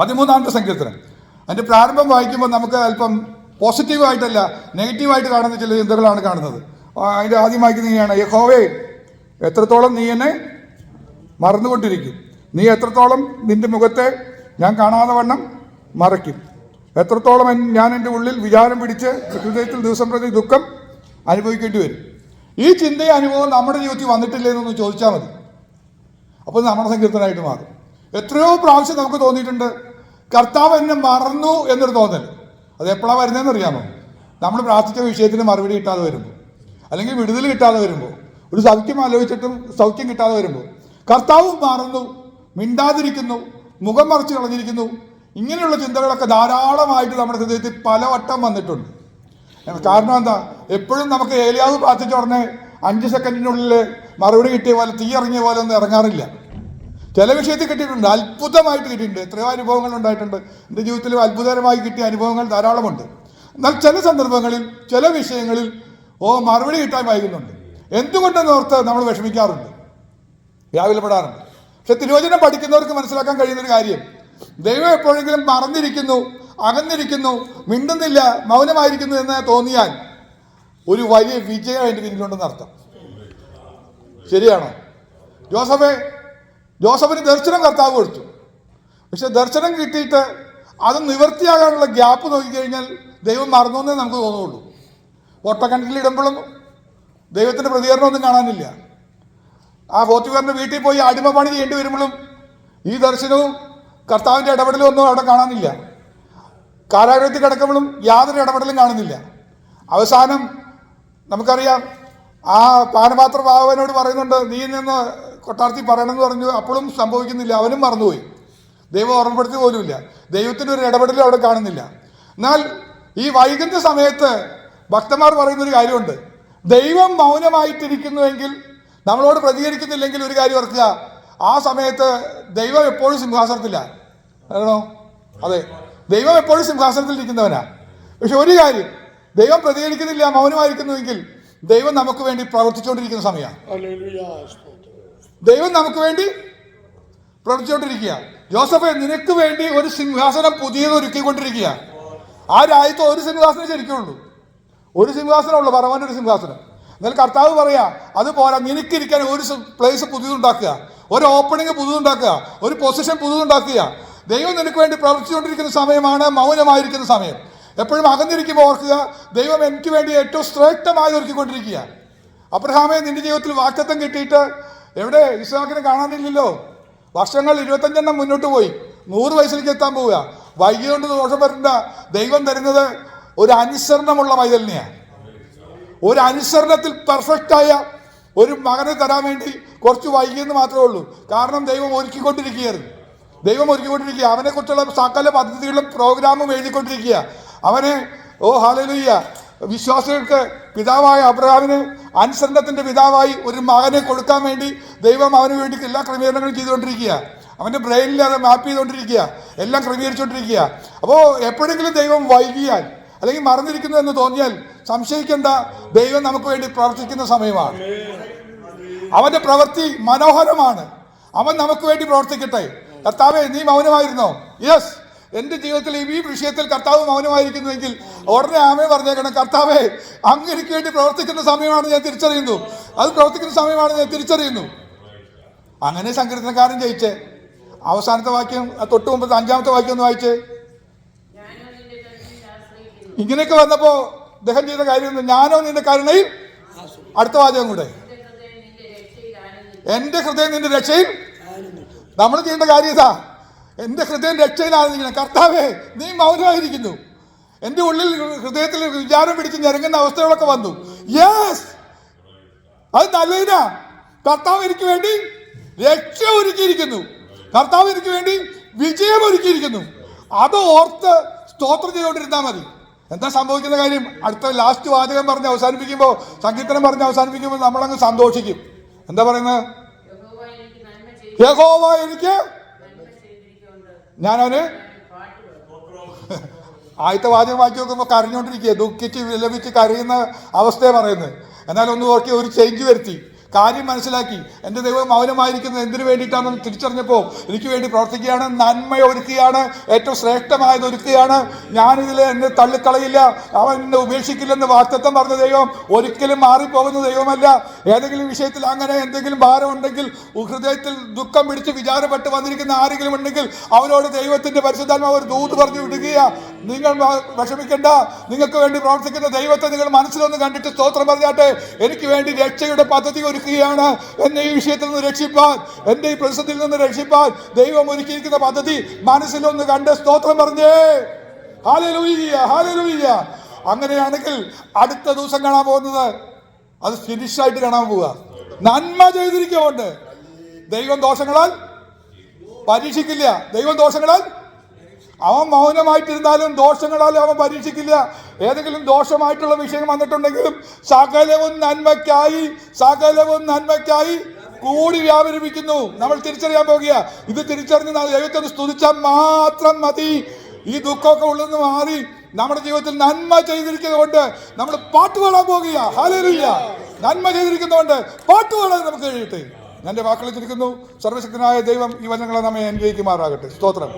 13-ാമത്തെ സങ്കീർത്തനം. അതിൻ്റെ പ്രാരംഭം വായിക്കുമ്പോൾ നമുക്ക് അല്പം പോസിറ്റീവായിട്ടല്ല നെഗറ്റീവായിട്ട് കാണുന്ന ചില ചിന്തകളാണ് കാണുന്നത്. അതിൻ്റെ ആദ്യം വായിക്കുന്നതാണ്: യഹോവേ, എത്രത്തോളം നീ എന്നെ മറന്നുകൊണ്ടിരിക്കും, നീ എത്രത്തോളം നിന്റെ മുഖത്തെ ഞാൻ കാണാതെ വണ്ണം മറയ്ക്കും, എത്രത്തോളം ഞാൻ എൻ്റെ ഉള്ളിൽ വിചാരം പിടിച്ച് ഹൃദയത്തിൽ ദിവസം പ്രതി ദുഃഖം അനുഭവിക്കേണ്ടി വരും. ഈ ചിന്തയും അനുഭവം നമ്മുടെ ജീവിതത്തിൽ വന്നിട്ടില്ലെന്നൊന്ന് ചോദിച്ചാൽ മതി. അപ്പോൾ നമ്മുടെ സങ്കീർത്തനമായിട്ട് മാറും. എത്രയോ പ്രാവശ്യം നമുക്ക് തോന്നിയിട്ടുണ്ട് കർത്താവ് എന്നെ മറന്നു എന്നൊരു തോന്നൽ. അത് എപ്പോഴാണ് വരുന്നതെന്ന് അറിയാമോ? നമ്മൾ പ്രാർത്ഥിച്ച വിഷയത്തിന് മറുപടി കിട്ടാതെ വരുമ്പോൾ, അല്ലെങ്കിൽ വിടുതൽ കിട്ടാതെ വരുമ്പോൾ, ഒരു സൗഖ്യം ആലോചിച്ചിട്ടും സൗഖ്യം കിട്ടാതെ വരുമ്പോൾ കർത്താവും മറന്നു, മിണ്ടാതിരിക്കുന്നു, മുഖം മറച്ചു കളഞ്ഞിരിക്കുന്നു. ഇങ്ങനെയുള്ള ചിന്തകളൊക്കെ ധാരാളമായിട്ട് നമ്മുടെ ഹൃദയത്തിൽ പലവട്ടം വന്നിട്ടുണ്ട്. കാരണം എന്താ? എപ്പോഴും നമുക്ക് ഏലിയാവ് പ്രാർത്ഥിച്ച ഉടനെ 5 സെക്കൻഡിനുള്ളിൽ മറുപടി കിട്ടിയ പോലെ, തീ ഇറങ്ങിയ പോലെ ഒന്നും ഇറങ്ങാറില്ല. ചില വിഷയത്തിൽ കിട്ടിയിട്ടുണ്ട്, അത്ഭുതമായിട്ട് കിട്ടിയിട്ടുണ്ട്. എത്രയോ അനുഭവങ്ങൾ ഉണ്ടായിട്ടുണ്ട്. എൻ്റെ ജീവിതത്തിൽ അത്ഭുതകരമായി കിട്ടിയ അനുഭവങ്ങൾ ധാരാളമുണ്ട്. എന്നാൽ ചില സന്ദർഭങ്ങളിൽ, ചില വിഷയങ്ങളിൽ മറുപടി കിട്ടാൻ വൈകുന്നുണ്ട്. എന്തുകൊണ്ടെന്ന് ഓർത്ത് നമ്മൾ വിഷമിക്കാറുണ്ട്, വ്യാകുലപ്പെടാറുണ്ട്. പക്ഷെ തിരുവചനം പഠിക്കുന്നവർക്ക് മനസ്സിലാക്കാൻ കഴിയുന്നൊരു കാര്യം, ദൈവം എപ്പോഴെങ്കിലും മറന്നിരിക്കുന്നു, അകന്നിരിക്കുന്നു, മിണ്ടുന്നില്ല, മൗനമായിരിക്കുന്നു എന്ന് തോന്നിയാൽ ഒരു വലിയ വിജയം അതിൻ്റെ പിന്നിലുണ്ടെന്ന് അർത്ഥം. ശരിയാണോ? ജോസഫിന് ദർശനം കർത്താവ് കൊടുത്തു. പക്ഷെ ദർശനം കിട്ടിയിട്ട് അത് നിവൃത്തിയാകാനുള്ള ഗ്യാപ്പ് നോക്കിക്കഴിഞ്ഞാൽ ദൈവം മറന്നു എന്നേ നമുക്ക് തോന്നുള്ളൂ. ഒട്ടക്കണക്കിലിടുമ്പോഴും ദൈവത്തിൻ്റെ പ്രതികരണമൊന്നും കാണാനില്ല. ആ പോത്തിഫറിൻ്റെ വീട്ടിൽ പോയി അടിമപ്പണി ചെയ്യേണ്ടി വരുമ്പോഴും ഈ ദർശനവും കർത്താവിൻ്റെ ഇടപെടലും ഒന്നും അവിടെ കാണാനില്ല. കാരാഗ്രഹത്തിൽ കിടക്കുമ്പോഴും യാതൊരു ഇടപെടലും കാണുന്നില്ല. അവസാനം നമുക്കറിയാം, ആ പാനപാത്ര ഭാവനോട് പറയുന്നുണ്ട്, നീ നിന്ന് കൊട്ടാരത്തിൽ പറയണമെന്ന് പറഞ്ഞു. അപ്പോഴും സംഭവിക്കുന്നില്ല, അവനും മറന്നുപോയി. ദൈവം ഓർമ്മപ്പെടുത്തി പോലുമില്ല. ദൈവത്തിൻ്റെ ഒരു ഇടപെടലും അവിടെ കാണുന്നില്ല. എന്നാൽ ഈ വൈകുന്ന സമയത്ത് ഭക്തന്മാർ പറയുന്നൊരു കാര്യമുണ്ട്, ദൈവം മൗനമായിട്ടിരിക്കുന്നുവെങ്കിൽ, നമ്മളോട് പ്രതികരിക്കുന്നില്ലെങ്കിൽ ഒരു കാര്യം ഓർക്കുക, ആ സമയത്ത് ദൈവം എപ്പോഴും സിംഹാസനത്തിലാണ്. ആണോ? അതെ, ദൈവം എപ്പോഴും സിംഹാസനത്തിൽ ഇരിക്കുന്നവനാ. പക്ഷെ ഒരു കാര്യം, ദൈവം പ്രതികരിക്കുന്നില്ല, മൗനമായിരിക്കുന്നുവെങ്കിൽ ദൈവം നമുക്ക് വേണ്ടി പ്രവർത്തിച്ചുകൊണ്ടിരിക്കുന്ന സമയമാണ്. ദൈവം നമുക്ക് വേണ്ടി പ്രവർത്തിച്ചുകൊണ്ടിരിക്കുക. ജോസഫേ, നിനക്ക് വേണ്ടി ഒരു സിംഹാസനം പുതിയത് ഒരുക്കിക്കൊണ്ടിരിക്കുക. ആ രാജ്യത്ത് ഒരു സിംഹാസനം ശരിക്കുള്ളൂ, ഒരു സിംഹാസനമുള്ളൂ, പറവാനൊരു സിംഹാസനം. എന്നാൽ കർത്താവ് പറയാ, അത് പോരാ, നിനക്കിരിക്കാൻ ഒരു പ്ലേസ് പുതിയതുണ്ടാക്കുക, ഒരു ഓപ്പണിങ് പുതിയതുണ്ടാക്കുക, ഒരു പൊസിഷൻ പുതിയതുണ്ടാക്കുക. ദൈവം നിനക്ക് വേണ്ടി പ്രവർത്തിച്ചുകൊണ്ടിരിക്കുന്ന സമയമാണ് മൗനമായിരിക്കുന്ന സമയം. എപ്പോഴും അകന്നിരിക്കുമ്പോൾ ഓർക്കുക, ദൈവം എനിക്ക് വേണ്ടി ഏറ്റവും ശ്രേഷ്ഠമായി ഒരുക്കിക്കൊണ്ടിരിക്കുക. അബ്രഹാമേ, നിന്റെ ജീവിതത്തിൽ വാഗ്ദത്തം കിട്ടിയിട്ട് എവിടെ? ഇസ്ഹാക്കിനെ കാണാനില്ലല്ലോ. വർഷങ്ങൾ 25 മുന്നോട്ട് പോയി, 100 വയസ്സിലേക്ക് എത്താൻ പോവുക. വൈകിയോണ്ട് ദോഷം വരണ്ട. ദൈവം തരുന്നത് ഒരു അനുസരണമുള്ള പൈതലിനെയാണ്. ഒരു അനുസരണത്തിൽ പെർഫെക്റ്റായ ഒരു മകനെ തരാൻ വേണ്ടി കുറച്ച് വൈകിയെന്ന് മാത്രമേ ഉള്ളൂ. കാരണം ദൈവം ഒരുക്കിക്കൊണ്ടിരിക്കുകയായിരുന്നു. അവനെക്കുറിച്ചുള്ള സകല പദ്ധതികളും പ്രോഗ്രാമും എഴുതിക്കൊണ്ടിരിക്കുക. അവനെ ഹല്ലേലൂയ, വിശ്വാസികൾക്ക് പിതാവായ അബ്രഹാമിന് അനുസരണത്തിൻ്റെ പിതാവായി ഒരു മകനെ കൊടുക്കാൻ വേണ്ടി ദൈവം അവന് വേണ്ടി എല്ലാ ക്രമീകരണങ്ങളും ചെയ്തുകൊണ്ടിരിക്കുക. അവൻ്റെ ബ്രെയിനിൽ അത് മാപ്പ് ചെയ്തുകൊണ്ടിരിക്കുക, എല്ലാം ക്രമീകരിച്ചുകൊണ്ടിരിക്കുക. അപ്പോൾ എപ്പോഴെങ്കിലും ദൈവം വൈകിയാൽ അല്ലെങ്കിൽ മറന്നിരിക്കുന്നു എന്ന് തോന്നിയാൽ സംശയിക്കേണ്ട, ദൈവം നമുക്ക് വേണ്ടി പ്രവർത്തിക്കുന്ന സമയമാണ്. അവൻ്റെ പ്രവൃത്തി മനോഹരമാണ്. അവൻ നമുക്ക് വേണ്ടി പ്രവർത്തിക്കട്ടെ. കർത്താവേ, നീ മൗനമായിരുന്നോ? യെസ്, എൻ്റെ ജീവിതത്തിൽ ഈ വിഷയത്തിൽ കർത്താവ് മൗനമായിരിക്കുന്നുവെങ്കിൽ ഉടനെ ആമേ പറഞ്ഞേക്കണം. കർത്താവേ, അങ്ങേക്ക് വേണ്ടി പ്രവർത്തിക്കുന്ന സമയമാണ് ഞാൻ തിരിച്ചറിയുന്നു. അത് പ്രവർത്തിക്കുന്ന സമയമാണ് ഞാൻ തിരിച്ചറിയുന്നു. അങ്ങനെ സങ്കീർത്തനക്കാരൻ ജയിച്ചേ. അവസാനത്തെ വാക്യം, തൊട്ട് മുമ്പത്തെ 5-ാമത്തെ വാക്യം ഒന്ന് വായിച്ചേ. ഇങ്ങനെയൊക്കെ വന്നപ്പോൾ അദ്ദേഹം ചെയ്ത കാര്യം, ഞാനോ നിന്റെ കരുണയിൽ. അടുത്ത വാചകം കൂടെ, എൻ്റെ ഹൃദയം നിന്റെ രക്ഷയിൽ. നമ്മൾ ചെയ്യേണ്ട കാര്യം ഇതാ, എൻ്റെ ഹൃദയം രക്ഷയിലായിരിക്കണം. കർത്താവേ, നീ മൗനമായിരിക്കുന്നു. എൻ്റെ ഉള്ളിൽ ഹൃദയത്തിൽ വിചാരം പിടിച്ച് ഞെരുങ്ങുന്ന അവസ്ഥകളൊക്കെ വന്നു. യെസ്, അത് നല്ലതിനാ. കർത്താവ് എനിക്ക് വേണ്ടി രക്ഷ ഒരുക്കിയിരിക്കുന്നു. കർത്താവ് എനിക്ക് വേണ്ടി വിജയം ഒരുക്കിയിരിക്കുന്നു. അത് ഓർത്ത് സ്തോത്രം ചെയ്തുകൊണ്ടിരുന്നാൽ മതി. എന്താ സംഭവിക്കുന്ന കാര്യം? അടുത്ത ലാസ്റ്റ് വാചകം പറഞ്ഞ് അവസാനിപ്പിക്കുമ്പോൾ, സങ്കീർത്തനം പറഞ്ഞ് അവസാനിപ്പിക്കുമ്പോൾ നമ്മളങ്ങ് സന്തോഷിക്കും. എന്താ പറയുന്നത്? യഹോവ എനിക്ക് ഞാനവന്. ആദ്യത്തെ വാചകം വായിച്ചു നോക്കുമ്പോൾ കരഞ്ഞുകൊണ്ടിരിക്കുക, ദുഃഖിച്ച് വിലപിച്ച് കരയുന്ന അവസ്ഥയെ പറയുന്നത്. എന്നാൽ ഒന്ന് ഓർക്കി ഒരു ചേഞ്ച് വരുത്തി. കാര്യം മനസ്സിലാക്കി. എൻ്റെ ദൈവം മൗനമായിരിക്കുന്നത് എന്തിനു വേണ്ടിയിട്ടാണെന്ന് തിരിച്ചറിഞ്ഞപ്പോൾ എനിക്ക് വേണ്ടി പ്രവർത്തിക്കുകയാണ്, നന്മ ഒരുക്കുകയാണ്, ഏറ്റവും ശ്രേഷ്ഠമായത് ഒരുക്കുകയാണ്. ഞാനിതിൽ എന്നെ തള്ളിക്കളയില്ല, അവൻ എന്നെ ഉപേക്ഷിക്കില്ലെന്ന് വാഗ്ദത്തം പറഞ്ഞ ദൈവം ഒരിക്കലും മാറിപ്പോകുന്ന ദൈവമല്ല. ഏതെങ്കിലും വിഷയത്തിൽ അങ്ങനെ എന്തെങ്കിലും ഭാരം ഉണ്ടെങ്കിൽ, ഹൃദയത്തിൽ ദുഃഖം പിടിച്ച് വിചാരപ്പെട്ട് വന്നിരിക്കുന്ന ആരെങ്കിലും ഉണ്ടെങ്കിൽ അവരോട് ദൈവത്തിന്റെ പരിശുദ്ധാത്മാവ് ഒരു ദൂത് പറഞ്ഞു വിടുകയാ. നിങ്ങൾ വിഷമിക്കേണ്ട, നിങ്ങൾക്ക് വേണ്ടി പ്രവർത്തിക്കുന്ന ദൈവത്തെ നിങ്ങൾ മനസ്സിലൊന്ന് കണ്ടിട്ട് സ്തോത്രം പറഞ്ഞാട്ടെ. എനിക്ക് വേണ്ടി രക്ഷയുടെ പദ്ധതി ഒരുക്കുകയാണ്. എന്നെ ഈ വിഷയത്തിൽ നിന്ന് രക്ഷിപ്പാൻ, എന്റെ ഈ പ്രതിസന്ധിയിൽ നിന്ന് രക്ഷിപ്പാൻ ദൈവം ഒരുക്കിയിരിക്കുന്ന പദ്ധതി മനസ്സിലൊന്ന് കണ്ട് സ്തോത്രം പറഞ്ഞേ. Hallelujah, hallelujah. അങ്ങനെയാണെങ്കിൽ അടുത്ത ദിവസം കാണാൻ പോകുന്നത് അത് ഫിനിഷായിട്ട് കാണാൻ പോവുക. നന്മ ചെയ്തിരിക്കുന്നുണ്ട്. ദൈവം ദോഷങ്ങളാൽ പരീക്ഷിക്കില്ല. ദൈവം ദോഷങ്ങളാൽ, അവൻ മൗനമായിട്ടിരുന്നാലും ദോഷങ്ങളാൽ അവൻ പരീക്ഷിക്കില്ല. ഏതെങ്കിലും ദോഷമായിട്ടുള്ള വിഷയം വന്നിട്ടുണ്ടെങ്കിലും സകലവും നന്മയ്ക്കായി കൂടി വ്യാപരിപ്പിക്കുന്നു. നമ്മൾ തിരിച്ചറിയാൻ പോകുക. ഇത് തിരിച്ചറിഞ്ഞ് ദൈവത്തെ സ്തുതിച്ചാൽ മാത്രം മതി. ഈ ദുഃഖമൊക്കെ ഉള്ളെന്ന് മാറി നമ്മുടെ ജീവിതത്തിൽ നന്മ ചെയ്തിരിക്കുന്നതുകൊണ്ട് നമ്മൾ പാട്ടുപാടാൻ പോകുക. ഹല്ലേലൂയ. നന്മ ചെയ്തിരിക്കുന്നതുകൊണ്ട് പാട്ടുപാടാൻ നമുക്ക് കഴിയട്ടെ. എൻ്റെ വാക്കുകൾ തിരിക്കുന്നു. സർവശക്തനായ ദൈവം ഈ വചനങ്ങളെ നമ്മെ അനുഗ്രഹിക്കുമാറാകട്ടെ. സ്തോത്രം.